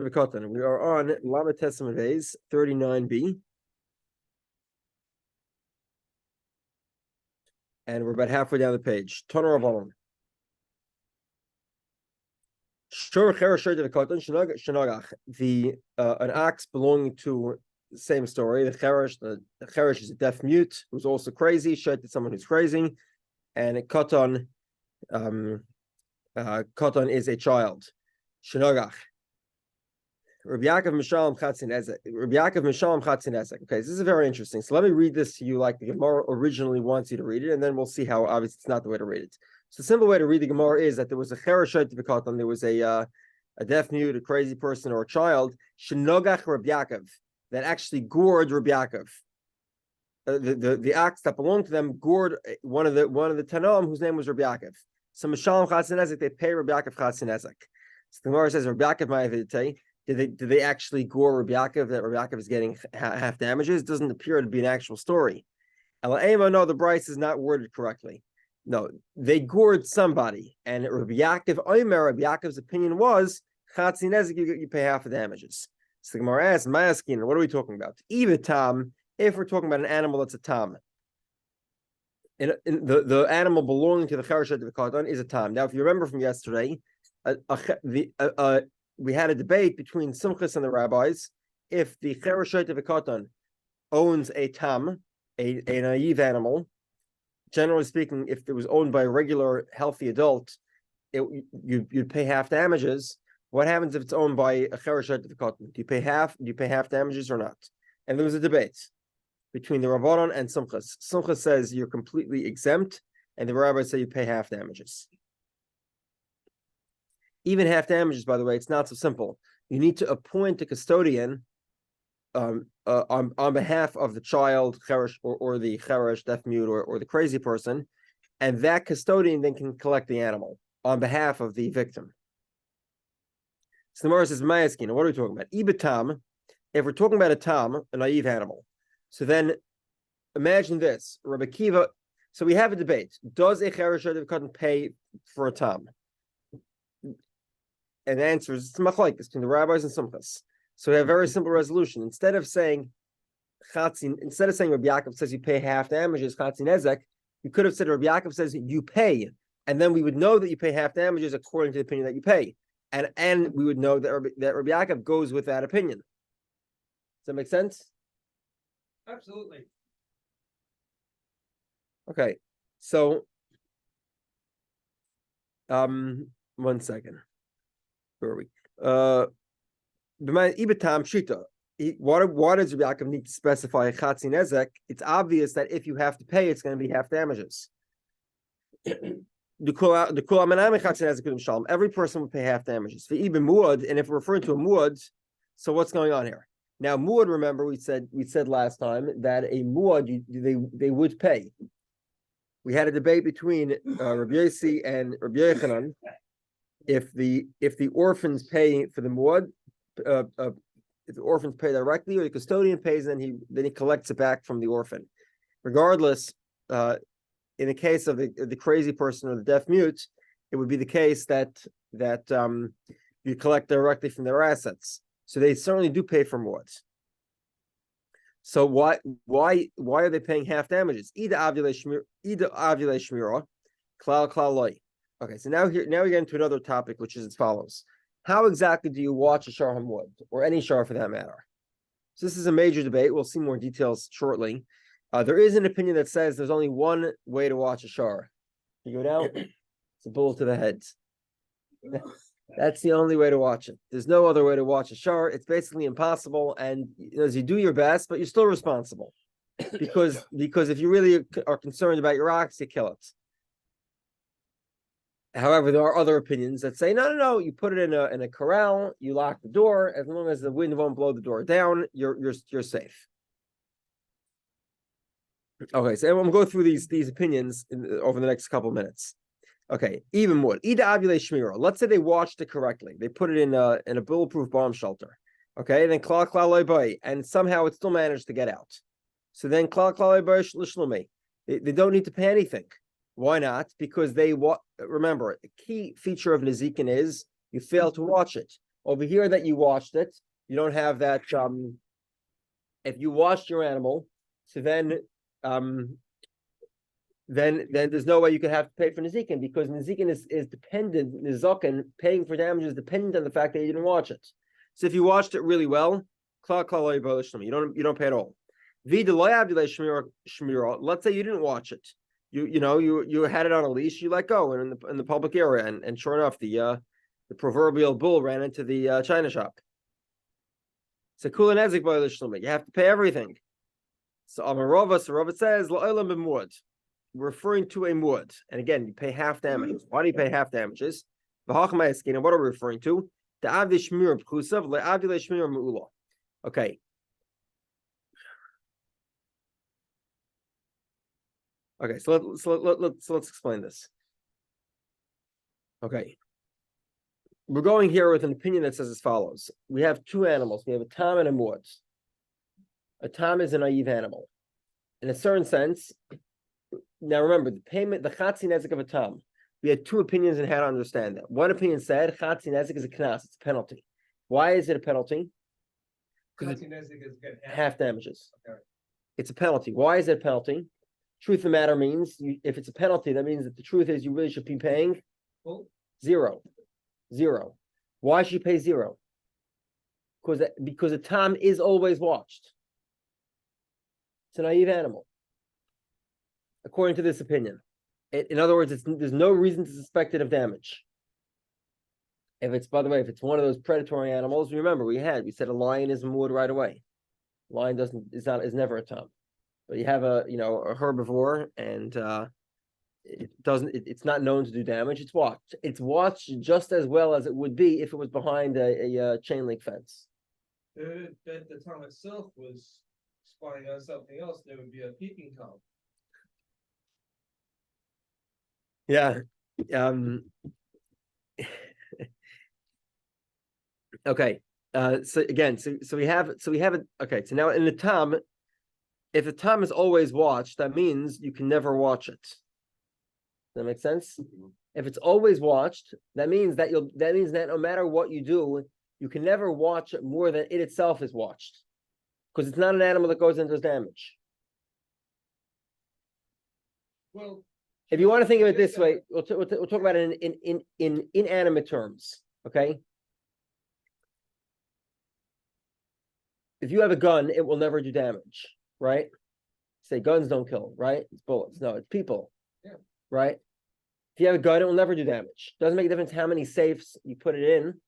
We are on Lamed Testament V's 39b. And we're about halfway down the page. Toner Rabbanon. An ox belonging to the same story. The cheresh is a deaf mute who's also crazy. Shed to someone who's crazy, and a katan is a child. Shenogach. Rabbi Yaakov Mishalem Chatzin Ezek. Okay, this is very interesting. So let me read this to you like the Gemara originally wants you to read it, and then we'll see how obviously it's not the way to read it. So the simple way to read the Gemara is that there was a chereshot v'katan, there was a deaf mute, a crazy person, or a child, Shenogach Rabbi Yaakov, that actually gored Rabbi Yaakov. The ox that belonged to them gored one of the Tanaim whose name was Rabbi Yaakov. So Mishalem Chatzin Ezek, they pay Rabbi Yaakov Chatzin Ezek. So the Gemara says Rabbi Yaakov Ma'aviditei. Did they actually gore Rabbi Yaakov, that Rabbi Yaakov is getting half damages? It doesn't appear to be an actual story. No, the Bryce is not worded correctly. No, they gored somebody, and Rabbi Yaakov's opinion was Chatzin Ezek, you pay half the damages. So the Gemara asks, Ma'askin, what are we talking about? Even tam, if we're talking about an animal that's a tam, and the animal belonging to the Chereshet V'Katan is a tam. Now, if you remember from yesterday, we had a debate between Simchas and the rabbis if the Chereshet V'Katan owns a tam, a naive animal. Generally speaking, if it was owned by a regular healthy adult, you'd pay half damages. What happens if it's owned by a Chereshet V'Katan? Do you pay half damages or not? And there was a debate between the Rabbanon and Simchas. Simchas says you're completely exempt, and the rabbis say you pay half damages. Even half damages, by the way, it's not so simple. You need to appoint a custodian on behalf of the child, cheresh, or the cheresh, deaf mute, or the crazy person, and that custodian then can collect the animal on behalf of the victim. So the Gemara says, Mayaskin, what are we talking about? Ibatam, if we're talking about a tam, a naive animal, so then imagine this, Rabbi Kiva. So we have a debate. Does a cheresh couldn't pay for a tam? And the answer is it's machlokes between the rabbis and Simchas. So we have a very simple resolution. Instead of saying Rabbi Yaakov says you pay half damages, Chatzin Ezek, you could have said Rabbi Yaakov says you pay, and then we would know that you pay half damages according to the opinion that you pay, and we would know that Rabbi Yaakov goes with that opinion. Does that make sense? Absolutely. Okay, so 1 second. Where are we? Why does Rabbi Yaakov need to specify Chatzin Ezek? It's obvious that if you have to pay, it's going to be half damages. Every person would pay half damages. And if we're referring to a muad, so what's going on here? Now, muad, remember, we said last time that a muad they would pay. We had a debate between Rabbi Yossi and Rabbi Yochanan. If the orphans pay for the muad, if the orphans pay directly, or the custodian pays, then he collects it back from the orphan. Regardless, in the case of the crazy person or the deaf mute, it would be the case that you collect directly from their assets. So they certainly do pay for muads. So why are they paying half damages? Ida avulei shmira, klal loy. Okay, so now we get into another topic, which is as follows. How exactly do you watch a shar hamud, or any shar for that matter? So this is a major debate. We'll see more details shortly. There is an opinion that says there's only one way to watch a shar. You go down, it's a bullet to the head. That's the only way to watch it. There's no other way to watch a shar. It's basically impossible, and you do your best, but you're still responsible. Because if you really are concerned about your ox, you kill it. However, there are other opinions that say, no, you put it in a corral, you lock the door, as long as the wind won't blow the door down, you're safe. Okay, so I'm going to go through these opinions over the next couple of minutes. Okay, even more. Ida avulei shmira. Let's say they watched it correctly. They put it in a bulletproof bomb shelter. Okay, and then klal loy bay, and somehow it still managed to get out. So then klal loy bay shlishlomi. They don't need to pay anything. Why not? Because remember, the key feature of Nezikin is you fail to watch it. Over here that you washed it, you don't have that. If you washed your animal, so then there's no way you could have to pay for Nezikin, because Nezikin is dependent, Nizokin, paying for damages is dependent on the fact that you didn't watch it. So if you watched it really well, you don't pay at all. Let's say you didn't watch it. You had it on a leash, you let go in the public area, and sure enough, the proverbial bull ran into the china shop. So you have to pay everything. So Rava says referring to a muad, and again, you pay half damages. Why do you pay half damages? And what are we referring to? Okay. Okay, so let's explain this. Okay. We're going here with an opinion that says as follows. We have two animals. We have a tam and a muad. A tam is a naive animal. In a certain sense, now remember, the chatzi nezik of a tam, we had two opinions on how to understand that. One opinion said chatzi nezik is a knas, it's a penalty. Why is it a penalty? Because half damages. Okay. It's a penalty. Why is it a penalty? Truth of the matter means, if it's a penalty, that means that the truth is you really should be paying zero. Why should you pay zero? Because a tam is always watched. It's a naive animal, according to this opinion. In other words, there's no reason to suspect it of damage. By the way, if it's one of those predatory animals, remember we said a lion is moored right away. Lion is never a tam. But you have a herbivore, and it's not known to do damage. It's watched. It's watched just as well as it would be if it was behind a chain link fence. If the tom itself was spying on something else, there would be a peeping tom. Yeah. Okay. So we have it. Okay. So now in the tam, if the tam is always watched, that means you can never watch it. Does that make sense? If it's always watched, that means that no matter what you do, you can never watch it more than it itself is watched, because it's not an animal that goes and does damage. Well, if you want to think of it this way, we'll talk about it in inanimate terms. Okay. If you have a gun, it will never do damage, right? Say guns don't kill, right? It's bullets. No, it's people. Yeah. Right? If you have a gun, it will never do damage. Doesn't make a difference how many safes you put it in.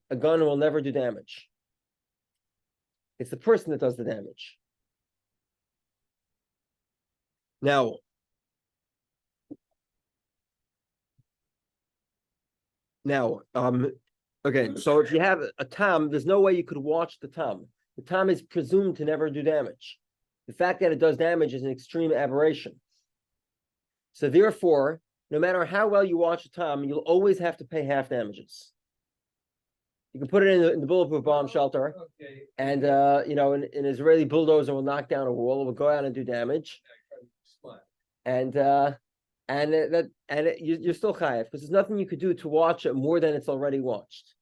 A gun will never do damage. It's the person that does the damage. Now, okay, so if you have a tam, there's no way you could watch the tam. The tam is presumed to never do damage. The fact that it does damage is an extreme aberration. So therefore, no matter how well you watch a tam, you'll always have to pay half damages. You can put it in the bulletproof bomb shelter, okay. And an Israeli bulldozer will knock down a wall, it will go out and do damage, and you're still chayav, because there's nothing you could do to watch it more than it's already watched.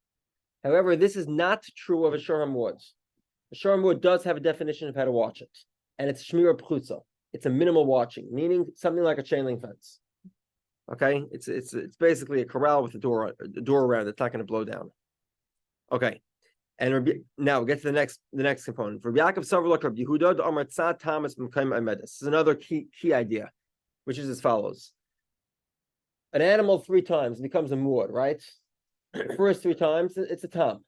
However, this is not true of a shor hamud. A shor hamud does have a definition of how to watch it, and it's shmira pchutza. It's a minimal watching, meaning something like a chain link fence. Okay, it's basically a corral with a door around it. It's not going to blow down. Okay, and now we get to the next component. For Rabbi Yehudah, the Amar Tzad Thomas Mekayim Amedes. This is another key idea, which is as follows: an animal 3 times becomes a muad, right? First 3 times it's a tam.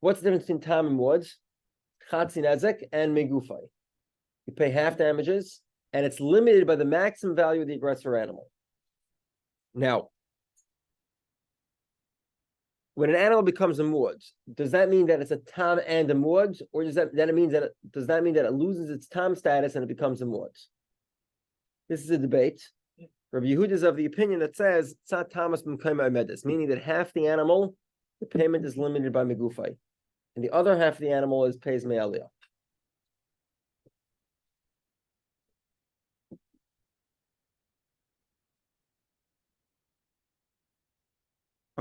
What's the difference between tam and muad? Chatzi nezek and megufay. You pay half damages, and it's limited by the maximum value of the aggressor animal. Now, when an animal becomes a muad, does that mean that it's a tam and a muad, or does that mean that it loses its tam status and it becomes a muad? This is a debate. Rabbi Yehudah is of the opinion that says tzad tamas b'mkayim ha'medes, meaning that half the animal, the payment is limited by megufay, and the other half of the animal pays me'aliyah.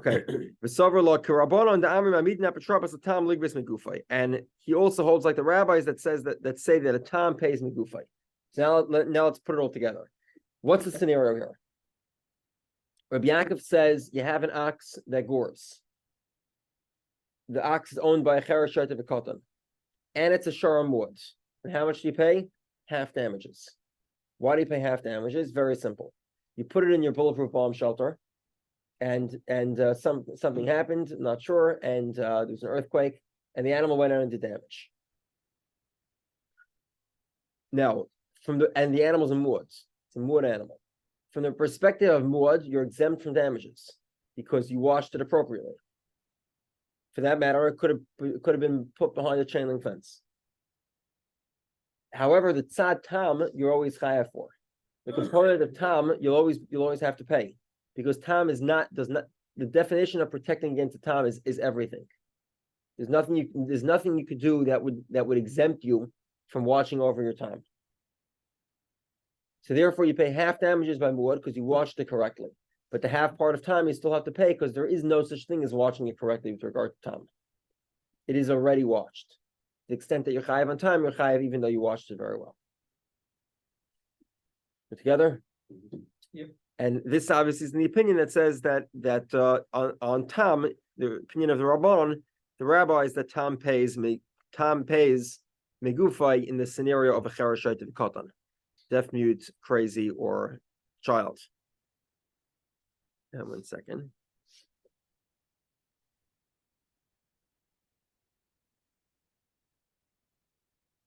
Okay. And he also holds like the rabbis that say that a tam pays megufay. So now let's put it all together. What's the scenario here? Rabbi Yaakov says you have an ox that gores. The ox is owned by a cherushet of a cotton, and it's a sharam wood. And how much do you pay? Half damages. Why do you pay half damages? Very simple. You put it in your bulletproof bomb shelter, and something happened, I'm not sure, and there was an earthquake, and the animal went out and did damage. Now, the animal's a muad. It's a muad animal. From the perspective of muad, you're exempt from damages because you washed it appropriately. For that matter, it could have been put behind a chain link fence. However, the tzad tam you're always chayav for. The component of tam you'll always have to pay because tam does not the definition of protecting against the tam is everything. There's nothing you could do that would exempt you from watching over your time. So therefore, you pay half damages by muad because you washed it correctly. But the half part of time you still have to pay because there is no such thing as watching it correctly with regard to time. It is already watched. To the extent that you're chayav on time, you're chayav even though you watched it very well. We're together? Yep. And this obviously is the opinion that says that on tam, the opinion of the Rabbanon, the rabbis, that tam pays megufay in the scenario of a cherushet of katan, deaf, mute, crazy, or child. And 1 second.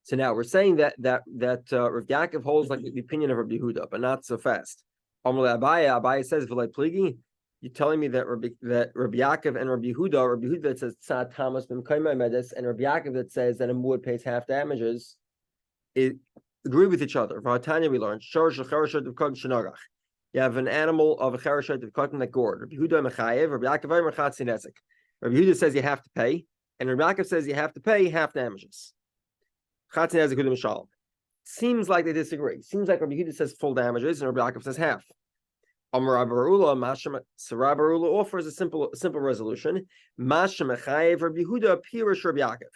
So now we're saying that Rav Yaakov holds like the opinion of Rabbi Yehudah, but not so fast. Abaye says, "V'lei pligi." You're telling me that Rabbi Yaakov and Rabbi Yehudah that says tzad tamas b'mkayma medis, and Rabbi Yaakov that says that a muad pays half damages, agree with each other. V'hatanya we learned shor shel you have an animal of a cherushet of cotton that gored. Rabbi Yehudah mechayev, Rabbi Yaakov chatzi nezek. Rabbi Yehudah says you have to pay, and Rabbi Yaakov says you have to pay half damages. Chatzi nezek hudim mishal. Seems like they disagree. Seems like Rabbi Yehudah says full damages, and Rabbi Yaakov says half. Amar Rabbi Barula offers a simple resolution. Masha mechayev Rabbi Yehudah pirish Rabbi Yaakov.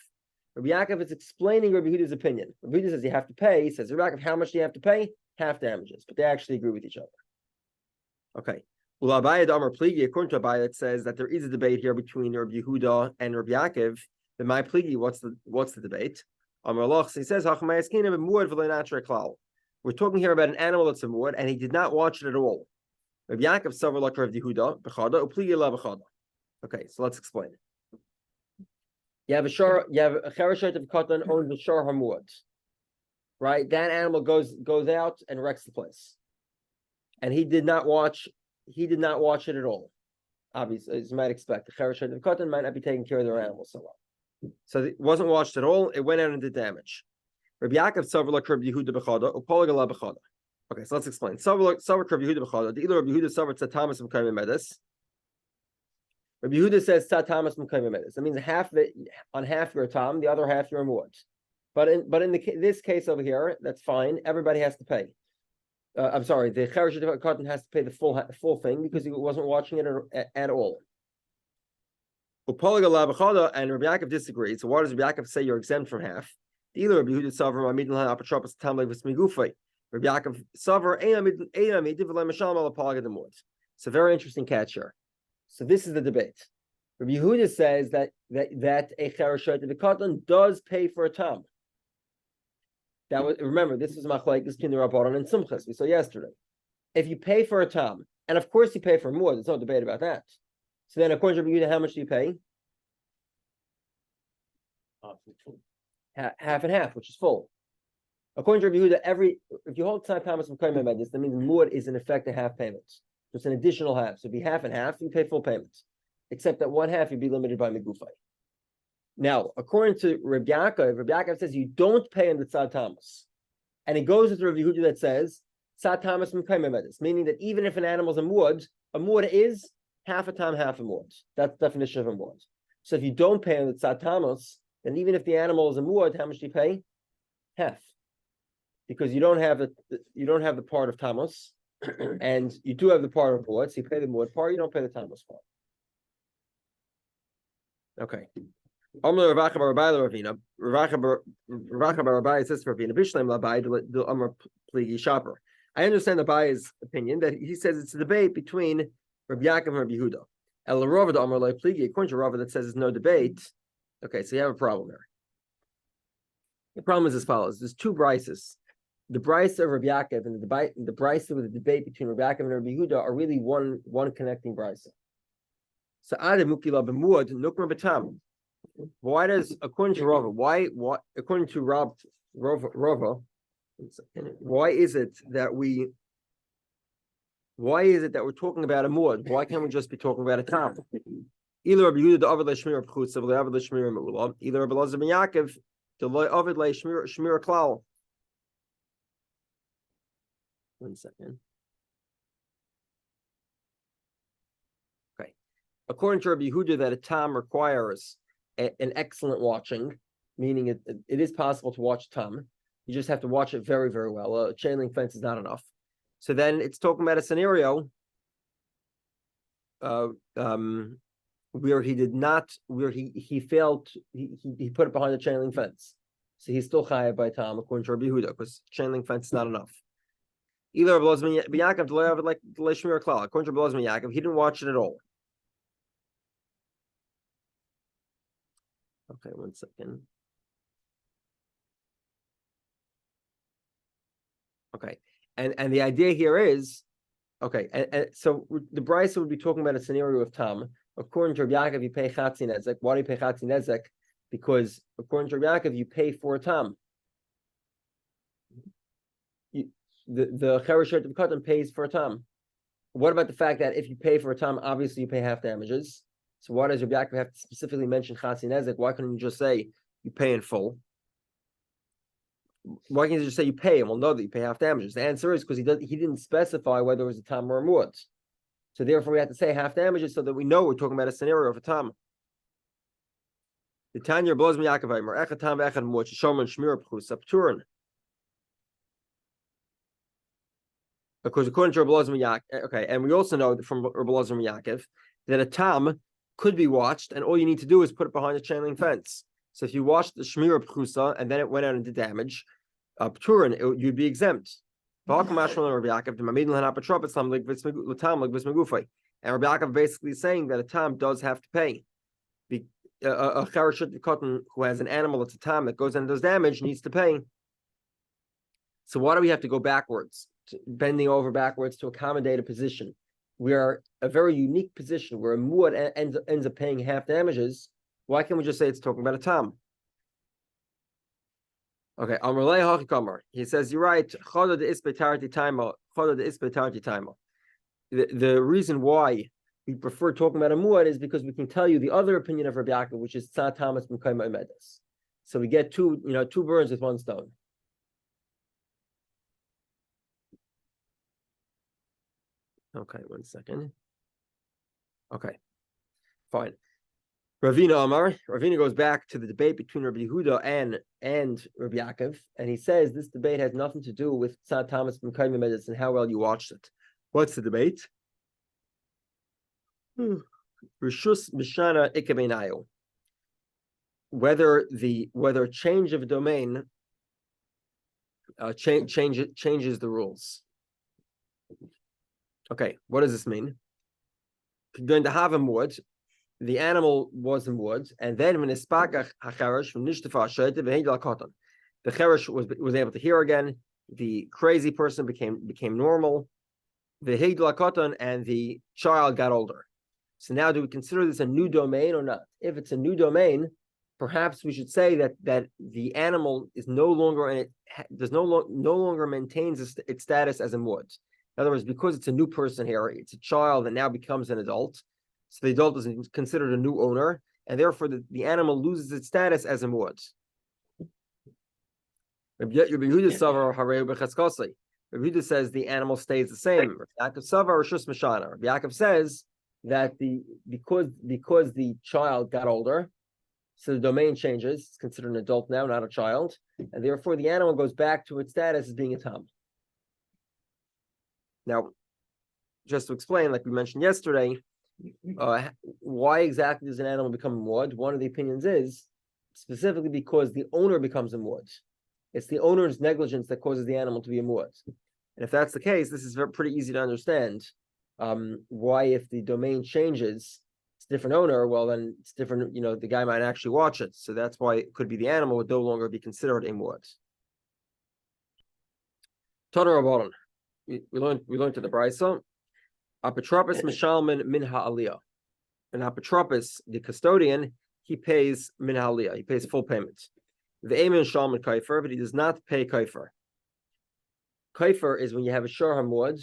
Rabbi Yaakov is explaining Rabbi Yehudah's opinion. Rabbi Yehudah says you have to pay. He says Rabbi Yaakov, how much do you have to pay? Half damages, but they actually agree with each other. Okay. According to Abaye, it says that there is a debate here between Rabbi Yehudah and Rabbi Yaakov. The my pligi, what's the debate? He says, we're talking here about an animal that's a muad, and he did not watch it at all. Rabbi Yaakov savar like Rabbi Yehudah, b'chada, upligi la b'chada. Okay, so let's explain it. You have a cherushet of cotton owns the shor hamuad, right? That animal goes out and wrecks the place. And he did not watch it at all. Obviously, as you might expect, the cherushet of cotton might not be taking care of their animals so well. So it wasn't watched at all. It went out and did damage. Rabbi Yaakov savar like Rabbi Yehudah b'chada, upolig la b'chada. Okay, so let's explain. Savar Rabbi Yehudah b'chada. The either Rabbi Yehudah savar tzad tamas m'kayim medis. Rabbi Yehudah says tzad tamas m'kayim medis. That means half of it on half your tam, the other half your muad. But in this case over here, that's fine. Everybody has to pay. I'm sorry, the cherushet of cotton has to pay the full thing because he wasn't watching it at all. And Rabbi Yaakov disagrees. So why does Rabbi Yaakov say you're exempt from half? Either Rabbi Yehudah savar ma'amidin ha'apotropos tam levis migufay. Rabbi Yaakov savar e'amidin v'lei mashal malapalaga demud. It's a very interesting catch here. So this is the debate. Rabbi Yehudah says that a cherushet of cotton does pay for a tam. That was, remember, this was machlekes between the Rabbanon and Simchas we saw yesterday. If you pay for a tam, and of course you pay for more, there's no debate about that. So then, according to Rabbi Yehudah, how much do you pay? Half and half, which is full. According to Rabbi Yehudah, if you hold tzad tamas m'kayim medis, that means muad is in effect a half payment. So it's an additional half. So it'd be half and half. You pay full payments, except that one half you'd be limited by megufay. Now, according to Rabbi Yaakov says you don't pay in the tzad tamas, and it goes with Rabbi Yehudah that says tzad tamas m'kayim medis, meaning that even if an animal's a muad is half a tam, half a muad. That's the definition of a muad. So if you don't pay in the tzad tamas, then even if the animal is a muad, how much do you pay? Half, because you don't have the part of tamas, and you do have the part of muad, so you pay the muad part. You don't pay the tamas part. Okay. Amr Ravacha bar Abai Ravina. Ravacha bar Abai says for Ravina Bishlem Labai the Amr Pligi Shopper. I understand Abai's opinion that he says it's a debate between Rabbi Yaakov and Rabbi Yehudah. El Rava the Amr Lai Pligi, according to Rava that says there's no debate. Okay, so you have a problem there. The problem is as follows: there's two brises. The brise of Rabbi Yaakov and the brise with the debate between Rabbi Yaakov and Rabbi Yehudah are really one connecting brise. So Adam Mukila b'muad nukmer b'tam. Why does, according to Rava, according to Rava, why is it that we're talking about a muad? Why can't we just be talking about a tam? Either Rabbi Yehudah the Ovid leishmir b'chutzav the Ovid leishmir me'ula. Either Rabbi Elazar ben Yaakov the Ovid leishmir klal. 1 second. Okay. According to Rabbi Yehudah, that a tam requires an excellent watching, meaning it is possible to watch tam. You just have to watch it very, very well. A chain link fence is not enough. So then it's talking about a scenario where he did not, where he failed, he put it behind the chain link fence. So he's still chayav by tam, according to Rabbi Yehudah, because chain link fence is not enough. Either Rabbi Elazar ben Yaakov, like Leishmir Klal. According to Rabbi Elazar ben Yaakov, he didn't watch it at all. Okay, 1 second. Okay, and the idea here is, okay, and so the brisa would be talking about a scenario of tam. According to Rabbi Yaakov, you pay chatzi nezek. Why do you pay chatzi nezek? Because according to Rabbi Yaakov, you pay for a tam. The chereshet of katan pays for a tam. What about the fact that if you pay for a tam, obviously you pay half damages? So why does Rabbi Yaakov have to specifically mention chatzi nezek? Why couldn't you just say you pay in full? Why can't you just say you pay and we'll know that you pay half damages? The answer is because he didn't specify whether it was a tam or a muad. So therefore we have to say half damages so that we know we're talking about a scenario of a tam. The Tanya blows me Yaakov Aimer, Echad tam echad muad, Shomer Shmir Pchus Apturin. Because according to Rabbi Elazar ben Yaakov, okay, and we also know from Rabbi Elazar ben Yaakov that a tam could be watched, and all you need to do is put it behind a chain link fence. So if you watched the Shmira Pchusa and then it went out into damage, you'd be exempt. And Rabbi Yaakov basically saying that a tam does have to pay. A charashut cotton who has an animal that's a tam that goes and does damage needs to pay. So why do we have to go backwards, bending over backwards to accommodate a position? We are a very unique position where a muad ends up paying half damages. Why can't we just say it's talking about a tam? Okay, he says you're right. The reason why we prefer talking about a muad is because we can tell you the other opinion of Rabbi Yaakov, which is tzad tamas b'mkayma emedes. So we get two birds with one stone. Okay, 1 second. Okay, fine. Ravina goes back to the debate between Rabbi Yehudah and Rabbi Yaakov, and he says this debate has nothing to do with tzad tamas b'mkayma emedes and how well you watched it. What's the debate? Rishus mishana ikabenayo. Whether change of domain changes the rules. Okay, what does this mean? Going to have a muad, the animal was a muad, and then when the cherish was able to hear again, the crazy person became normal, the higdal koton, and the child got older. So now, do we consider this a new domain or not? If it's a new domain, perhaps we should say that the animal is no longer no longer maintains its status as a muad. In other words, because it's a new person here, it's a child that now becomes an adult. So the adult is considered a new owner, and therefore the animal loses its status as a muad. Rabbi Yehudah says the animal stays the same. Rabbi Yaakov says that because the child got older, so the domain changes. It's considered an adult now, not a child, and therefore the animal goes back to its status as being a tam. Now, just to explain, like we mentioned yesterday, Why exactly does an animal become a muad? One of the opinions is specifically because the owner becomes a muad. It's the owner's negligence that causes the animal to be a muad. And if that's the case, this is pretty easy to understand. Why, if the domain changes, it's a different owner, well, then it's different, the guy might actually watch it. So that's why it could be the animal would no longer be considered a muad. Toner Rabbanon. We learned to the Brisa. Apotropos mishalman min ha'aliyah. An apotropos, the custodian, he pays min ha'aliyah. He pays full payment. The Amen Shalman Kaifer, but he does not pay Kaifer. Kaifer is when you have a Shor HaMuad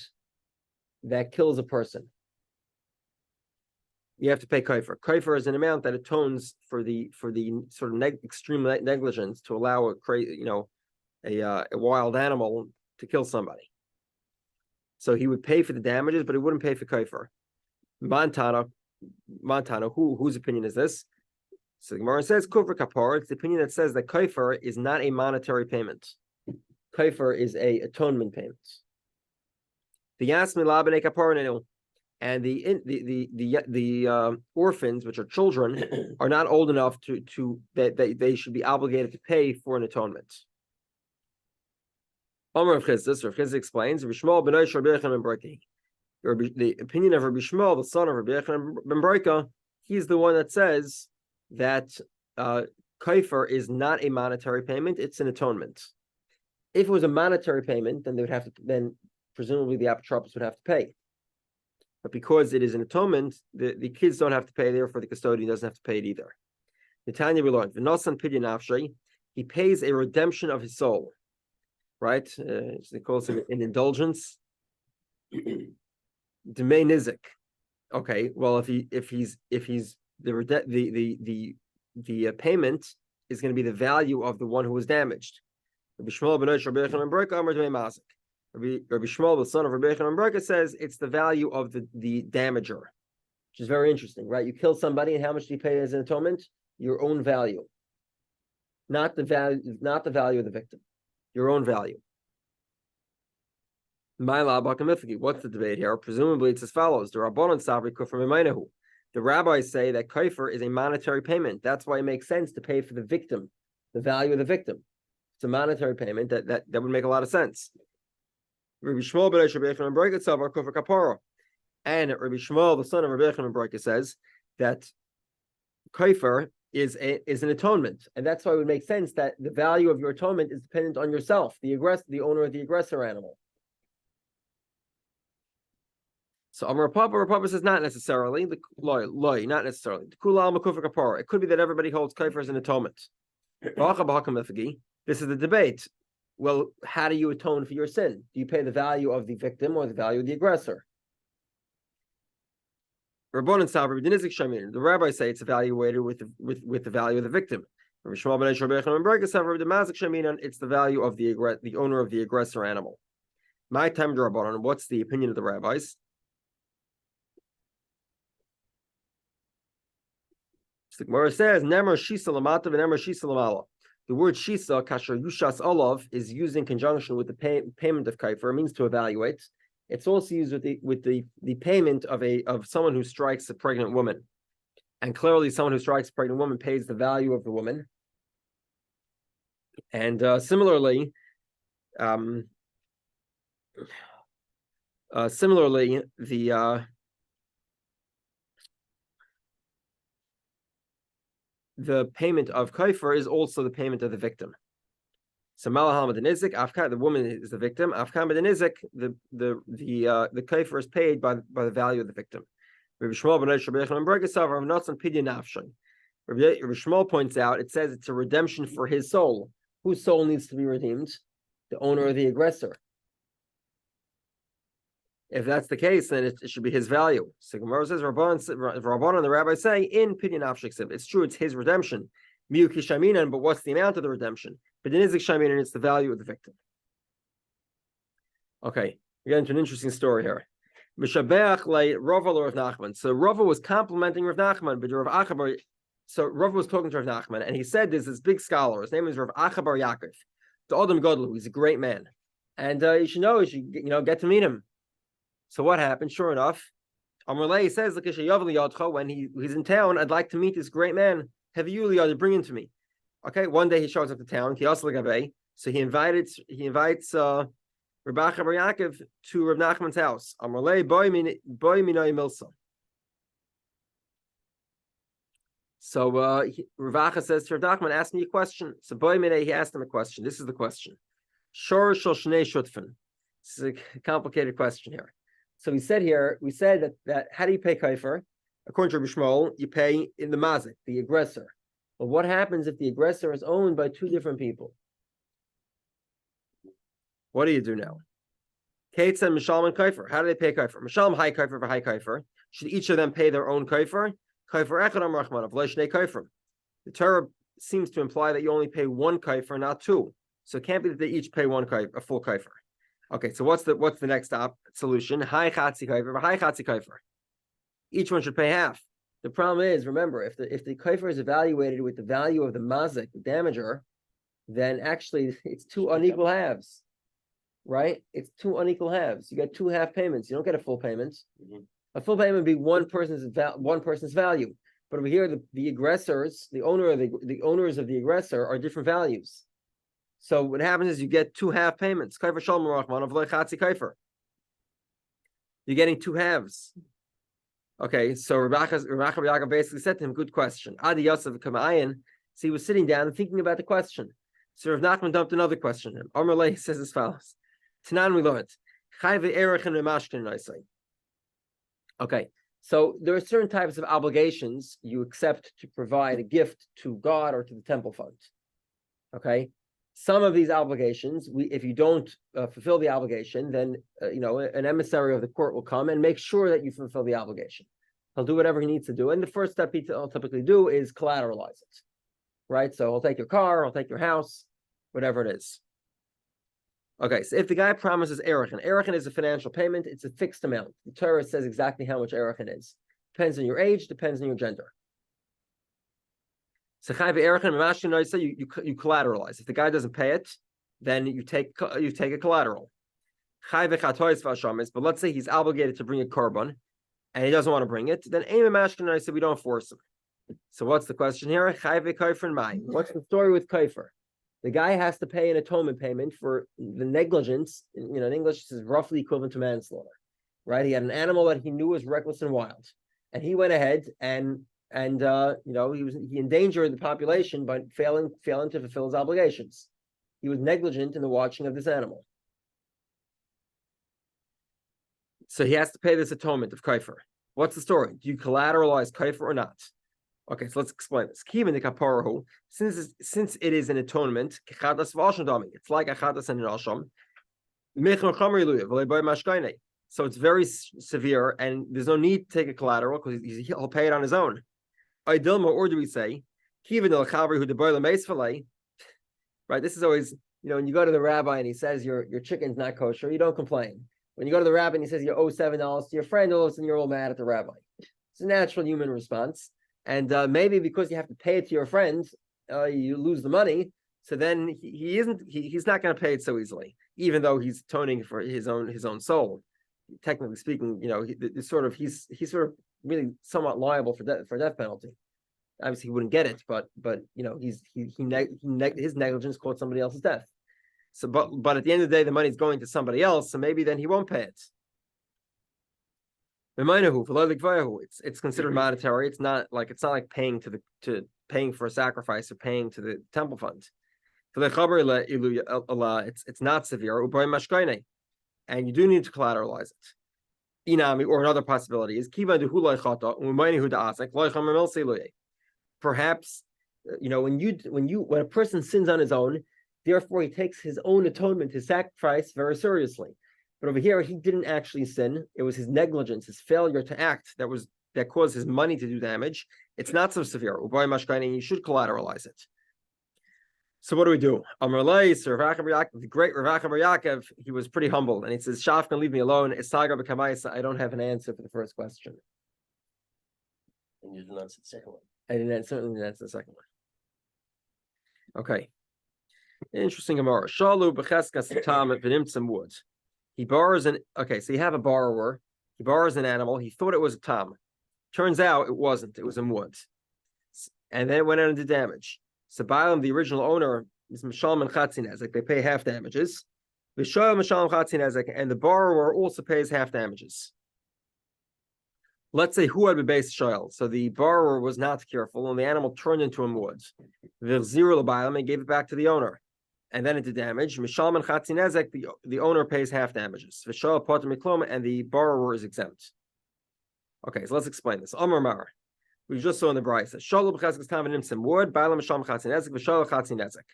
that kills a person. You have to pay Kaifer. Kaifer is an amount that atones for the sort of extreme negligence to allow a wild animal to kill somebody. So he would pay for the damages, but he wouldn't pay for Kaifer. Montana, whose opinion is this? So the Gemara says Kufr Kapar. It's the opinion that says that Kaifer is not a monetary payment. Kaifer is a atonement payment. The Yasmin Labane Kapar and the orphans, which are children, are not old enough that they should be obligated to pay for an atonement. Rav Chizda explains, the opinion of Rabbi Shmuel, the son of Rabbi Yochanan ben Broika, he's the one that says that Kaifer is not a monetary payment, it's an atonement. If it was a monetary payment, then they would have to, then presumably the apotropos would have to pay. But because it is an atonement, the kids don't have to pay, therefore the custodian doesn't have to pay it either. Netanya we learned, V'nosan pidyon nafshay, he pays a redemption of his soul. Right? They call it an indulgence. Demei nizik. Okay, well, if he's the payment is going to be the value of the one who was damaged. Rabbi Shmuel ben Rabbi Yochanan ben Broika Amar Demei Mazik. Rabbi Shmuel, the son of Rabbi Yochanan ben Broika, says it's the value of the damager, which is very interesting, right? You kill somebody, and how much do you pay as an atonement? Your own value, not the value of the victim. Your own value. What's the debate here? Presumably it's as follows. The rabbis say that kaifer is a monetary payment. That's why it makes sense to pay for the victim, the value of the victim. It's a monetary payment. That would make a lot of sense. Rabbi Shmuel ben Rabbi Yochanan ben Broika tzavar kufar kapara. And Rabbi Shmuel, the son of Rabbi Yochanan ben Broika, says that kaifer is an atonement, and that's why it would make sense that the value of your atonement is dependent on yourself, the owner of the aggressor animal. So Amar Papa says not necessarily. The loy, not necessarily. It could be that everybody holds kaifer as an atonement. This is the debate. Well, how do you atone for your sin? Do you pay the value of the victim or the value of the aggressor? The rabbis say it's evaluated with the value of the victim. It's the value of the owner of the aggressor animal. My time Rabbanon. What's the opinion of the rabbis? The Gemara says Nemer Shisa Lamata and Nemer Shisa Lamala. The word Shisa Kasher Yushas Olav is used in conjunction with the payment of kaifer. It means to evaluate. It's also used with the payment of someone who strikes a pregnant woman, and clearly someone who strikes a pregnant woman pays the value of the woman. And similarly, the payment of kaifer is also the payment of the victim. So malaham b'denizik, afka, the woman is the victim. Afkan b'denizik, the kaifer is paid by the value of the victim. Rabbi Shmuel ben Rabbi Yochanan ben Broika savar v'notzon pidyon nafshay. Rabbi Shmuel points out it says it's a redemption for his soul. Whose soul needs to be redeemed? The owner or the aggressor. If that's the case, then it should be his value. So Gemara says, Rabban and the rabbis say, in pidyon nafshay, it's true, it's his redemption. Miu kishaminan, but what's the amount of the redemption? But in Izik Shaminan, it's the value of the victim. Okay, we get into an interesting story here. So Rava was complimenting Rav Nachman, but Rav Achabar. So Rava was talking to Rav Nachman, and he said there's this big scholar. His name is Rav Achabar Yaakov, the Adam Godlu. He's a great man, and you should get to meet him. So what happened? Sure enough, Amalei says, when he's in town, I'd like to meet this great man. Have you to bring him to me? Okay, one day he shows up to town. So he invites Rabbi Yaakov to Reb Nachman's house. Amalei boy minay milsa. So Ravacha says to Reb Nachman, ask me a question. So boy minay, he asked him a question. This is the question. Shor shel shnei shutfin. This is a complicated question here. So we said that how do you pay kaifer? According to Rabbi Shmuel, you pay in the mazik, the aggressor. But what happens if the aggressor is owned by two different people? What do you do now? Kates and Mishal and kaifer. How do they pay kaifer? Mishal high kaifer for high kaifer. Should each of them pay their own kaifer? Kaifer echad rachman of leishnei kaifer. The Torah seems to imply that you only pay one kaifer, not two. So it can't be that they each pay a full kaifer. Okay, so what's the next solution? High chatzi kaifer, high chatzi kaifer. Each one should pay half. The problem is, remember, if the kaifer is evaluated with the value of the mazik, the damager, then actually it's two unequal halves, right? It's two unequal halves. You get two half payments. You don't get a full payment. Mm-hmm. A full payment would be one person's value. But over here, the aggressors, the owners of the aggressor are different values. So what happens is you get two half payments. Kaifer shalom rachman of lechatzi kaifer. You're getting two halves. Okay, so Rabbi Yaakov basically said to him, good question. Adi Yosef Kamayan. So he was sitting down and thinking about the question. So Rav Nachman dumped another question on him. Amar Lei says as follows. Tanan we learned. Okay, so there are certain types of obligations you accept to provide a gift to God or to the temple fund. Okay, some of these obligations, if you don't fulfill the obligation, then an emissary of the court will come and make sure that you fulfill the obligation. He'll do whatever he needs to do, and the first step he'll typically do is collateralize it, right? So he'll take your car, he'll take your house, whatever it is. Okay, so if the guy promises Erechin is a financial payment, it's a fixed amount. The Torah says exactly how much Erechin is. Depends on your age, depends on your gender. So you collateralize. If the guy doesn't pay it, then you take a collateral. But let's say he's obligated to bring a korban, and he doesn't want to bring it, then we don't force him. So what's the question here? What's the story with kaifer? The guy has to pay an atonement payment for the negligence. In English, this is roughly equivalent to manslaughter, right? He had an animal that he knew was reckless and wild, and he went ahead and he endangered the population by failing to fulfill his obligations. He was negligent in the watching of this animal, so he has to pay this atonement of kaifer. What's the story? Do you collateralize kaifer or not? Okay, so let's explain this. Since it is an atonement, it's like a chadas and an asham. So it's very severe, and there's no need to take a collateral because he'll pay it on his own. Or do we say, right? This is always, when you go to the rabbi and he says your chicken's not kosher, you don't complain. When you go to the rabbi and he says you owe $7 to your friend, all of a sudden you're all mad at the rabbi. It's a natural human response. And maybe because you have to pay it to your friends, you lose the money. So then he's not going to pay it so easily, even though he's atoning for his own soul. Technically speaking, he's sort of really somewhat liable for death penalty. Obviously, he wouldn't get it, but his negligence caused somebody else's death. So, but at the end of the day, the money's going to somebody else, so maybe then he won't pay it. It's considered monetary. It's not like paying paying for a sacrifice or paying to the temple fund. It's not severe. And you do need to collateralize it. Or another possibility is perhaps when a person sins on his own, therefore he takes his own atonement, his sacrifice, very seriously. But over here, he didn't actually sin. It was his negligence, his failure to act that caused his money to do damage. It's not so severe. You should collateralize it. So what do we do? The great Rav Yaakov, he was pretty humble, and he says, "Shafkan, leave me alone. I don't have an answer for the first question." And you didn't answer the second one. Certainly didn't answer the second one. Okay. Interesting Gemara. Shalu b'cheskas tam v'nimtzam wood. He borrows so you have a borrower He borrows an animal. He thought it was a tam. Turns out it wasn't. It was a muad. And then it went into damage. So Baalam, the original owner, is Mishalem and Chatzinezek. They pay half damages. Vishoyel Mishalem Chatzinezek, and the borrower also pays half damages. Let's say who had base shoyel. So the borrower was not careful, and the animal turned into a muad. V'chziru l'Baalam and gave it back to the owner. And then it did damage. Mishalem and Chatzinezek, the owner pays half damages. Vishoyel Potter Miklom, and the borrower is exempt. Okay, so let's explain this. Amar Mar. We just saw in the Brisa. Shalom b'cheskas tam v'nimsim wood. Baalam mishalem chatzinezek v'shalom chatzinezek.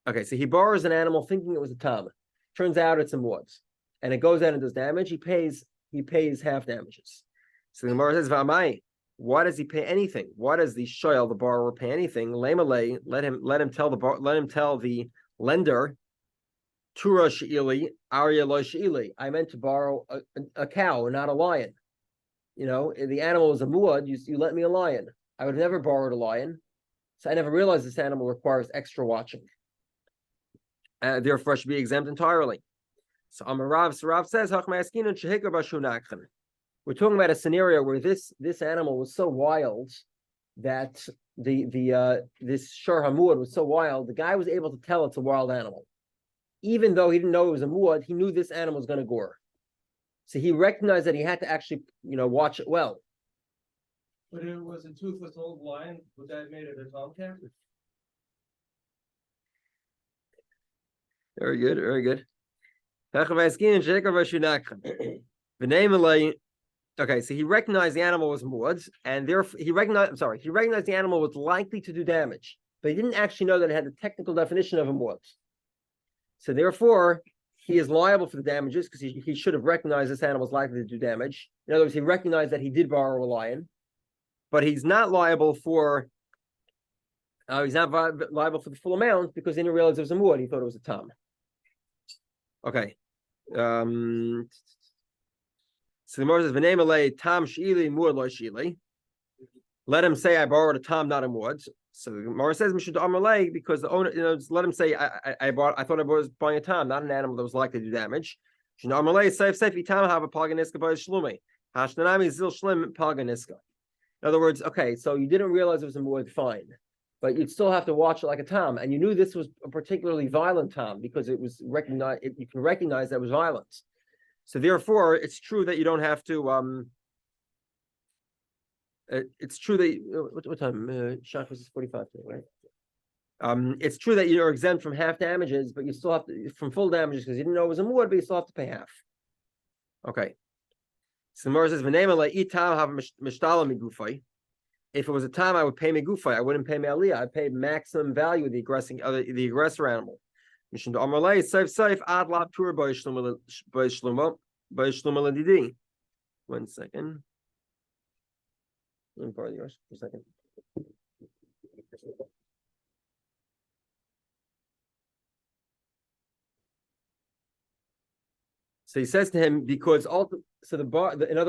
Okay, so he borrows an animal thinking it was a tam. Turns out it's a wood, and it goes out and does damage. He pays half damages. So the Gemara says, "V'amai, why does he pay anything? Why does the shoyel, the borrower, pay anything? Lemalei, let him tell the lender, Tura she'ili, Arya lo she'ili. I meant to borrow a cow, not a lion. You know, if the animal was a muad, you let me a lion. I would have never borrowed a lion. So I never realized this animal requires extra watching. Therefore, I should be exempt entirely. So Rav says, we're talking about a scenario where this animal was so wild that this Shur HaMuad was so wild, the guy was able to tell it's a wild animal. Even though he didn't know it was a muad, he knew this animal was going to gore. So he recognized that he had to actually, watch it well. But it was a toothless old lion. Would that have made it a tomcat? Very good, very good. Okay, so he recognized the animal was muad, and therefore he recognized the animal was likely to do damage, but he didn't actually know that it had the technical definition of a muad. So therefore, he is liable for the damages because he should have recognized this animal is likely to do damage. In other words, he recognized that he did borrow a lion, but he's not liable for the full amount because he didn't realize it was a muad. He thought it was a tam. Okay. So the Gemara says, "V'nei malei tam she'ili muad lo she'ili." Let him say, "I borrowed a tam, not a muad." So the Gemara says, "Mishud amalei," because the owner, just let him say, "I thought I was buying a tam, not an animal that was likely to do damage." In other words, okay, so you didn't realize it was a muad, fine, but you'd still have to watch it like a tam, and you knew this was a particularly violent tam because it was recognized. You can recognize that it was violent. So therefore, it's true that you don't have to. It's true that what time? Shach was 45 today, right? It's true that you're exempt from half damages, but you still have to from full damages because you didn't know it was a muad, but you still have to pay half. Okay. So the Gemara says, if it was a tam, I would pay megufay. I wouldn't pay me aliyah. I paid maximum value of the aggressor animal. One second. Let me borrow yours for a second. So he says to him, because in other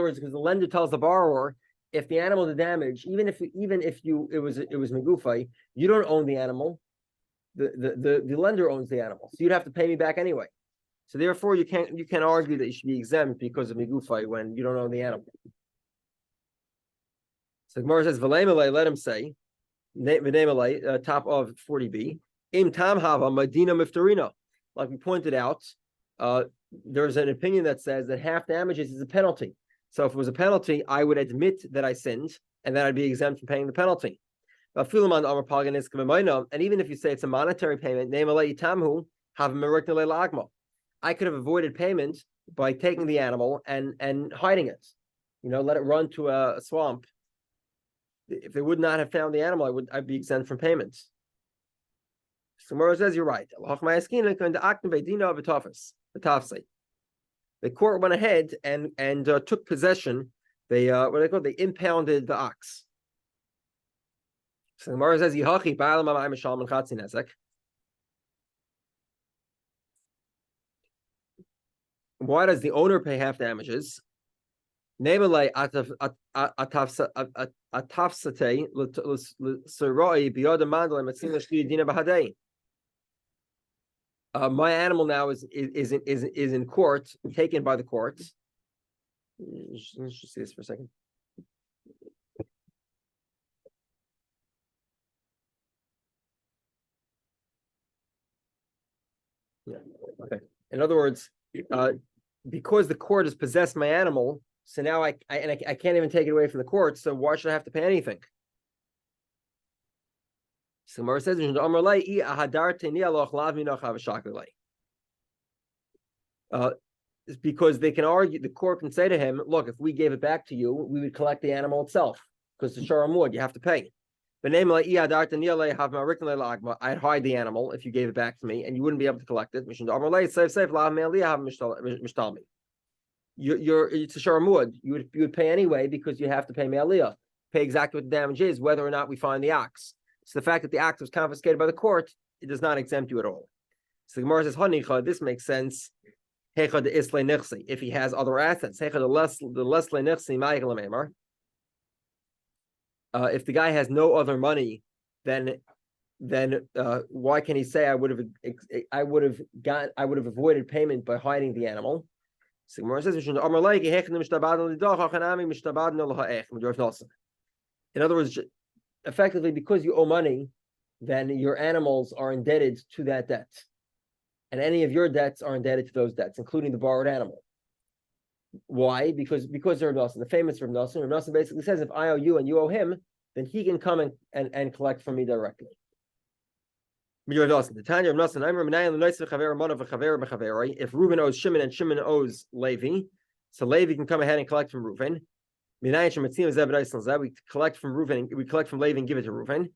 words, because the lender tells the borrower, if the animal did damage, even if it was megufay, you don't own the animal. The lender owns the animal, so you'd have to pay me back anyway. So therefore, you can't argue that you should be exempt because of megufay when you don't own the animal. So Gemara says, "V'leimelei," let him say, "V'leimelei," top of 40b, "Im tam hava madina miftarina." Like we pointed out, there's an opinion that says that half damages is a penalty. So if it was a penalty, I would admit that I sinned, and then I'd be exempt from paying the penalty. And even if you say it's a monetary payment, I could have avoided payment by taking the animal and hiding it. Let it run to a swamp. If they would not have found the animal, I'd be exempt from payments. So Gemara says you're right. The court went ahead and took possession. They they impounded the ox. So the Gemara says Yihachi ba'al mamay mishal min chatzinezek. Why does the owner pay half damages? Nemalei atafsate l'seroi biyad mandalei matzin l'shli dina b'hadei. My animal now is in court, taken by the courts. Let's just see this for a second. Yeah. Okay. In other words, because the court has possessed my animal, so now I can't even take it away from the court. So why should I have to pay anything? So Gemara says, it's because they can argue. The court can say to him, "Look, if we gave it back to you, we would collect the animal itself because the shara mud you have to pay." I'd hide the animal if you gave it back to me, and you wouldn't be able to collect it. It's a sharamud. You would pay anyway because you have to pay me'aliyah. Pay exactly what the damage is, whether or not we find the ox. So the fact that the ox was confiscated by the court, it does not exempt you at all. So the Gemara says, "Hanicha." This makes sense. If he has other assets, if the guy has no other money, then why can he say I would have avoided payment by hiding the animal? So Gemara says, in other words, effectively, because you owe money, then your animals are indebted to that debt, and any of your debts are indebted to those debts, including the borrowed animal. Why? Because Rav Nosson, the famous Rav Nosson basically says, if I owe you and you owe him, then he can come and collect from me directly. If Reuben owes Shimon and Shimon owes Levi, so Levi can come ahead and collect from Reuben. We collect from Reuben, we collect from Levi and give it to Reuben.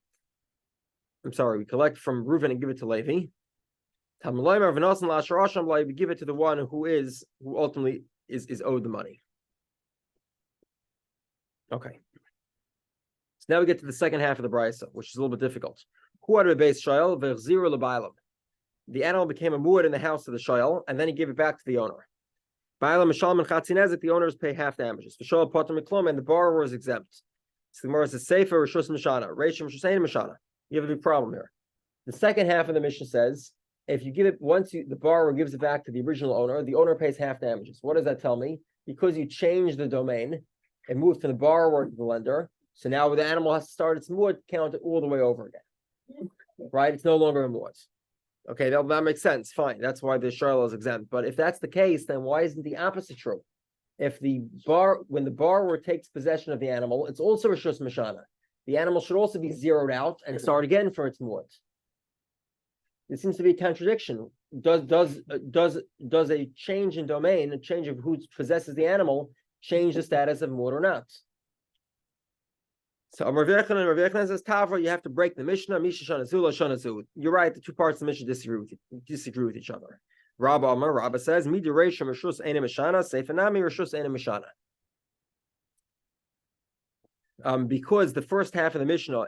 I'm sorry, we collect from Reuben and give it to Levi. We give it to the one who ultimately is owed the money. Okay. So now we get to the second half of the brisa, which is a little bit difficult. The animal became a muad in the house of the shayal, and then he gave it back to the owner. The owners pay half damages. And the borrower is exempt. So the Gemara says, Sefer Rishus Mishana, Reishim Shusain Mishana. You have a big problem here. The second half of the Mishnah says, if you give it, the borrower gives it back to the original owner, the owner pays half damages. What does that tell me? Because you changed the domain and moved from the borrower to the lender, so now the animal has to start its muad count all the way over again. Right? It's no longer a muad. Okay, that makes sense. Fine. That's why the shayla is exempt. But if that's the case, then why isn't the opposite true? If when the borrower takes possession of the animal, it's also Rishus Mishana. The animal should also be zeroed out and start again for its muad. It seems to be a contradiction. Does a change in domain, a change of who possesses the animal, change the status of muad or not? So Rav Yochanan says, Tavra, you have to break the Mishnah. Misha Shana Zula Shana Zul. You're right. The two parts of the Mishnah disagree with each other. Rabba says, Mi Dereisha Rishus Eina Mishana, Seifanami Rishus Eina Mishana. Because the first half of the Mishnah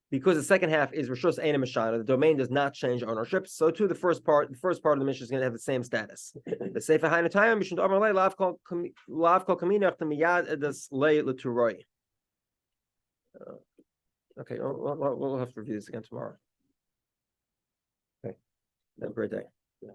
because the second half is Rishus Eina Mishana, the domain does not change ownership. So too the first part of the Mishnah is going to have the same status. The Seifa Hainatayim Mishnah Amar Lei Lav Kol Kaminach Tamiyad Edas Lei L'Turoi. Okay, we'll have to review this again tomorrow. Okay, have a great day. Yeah.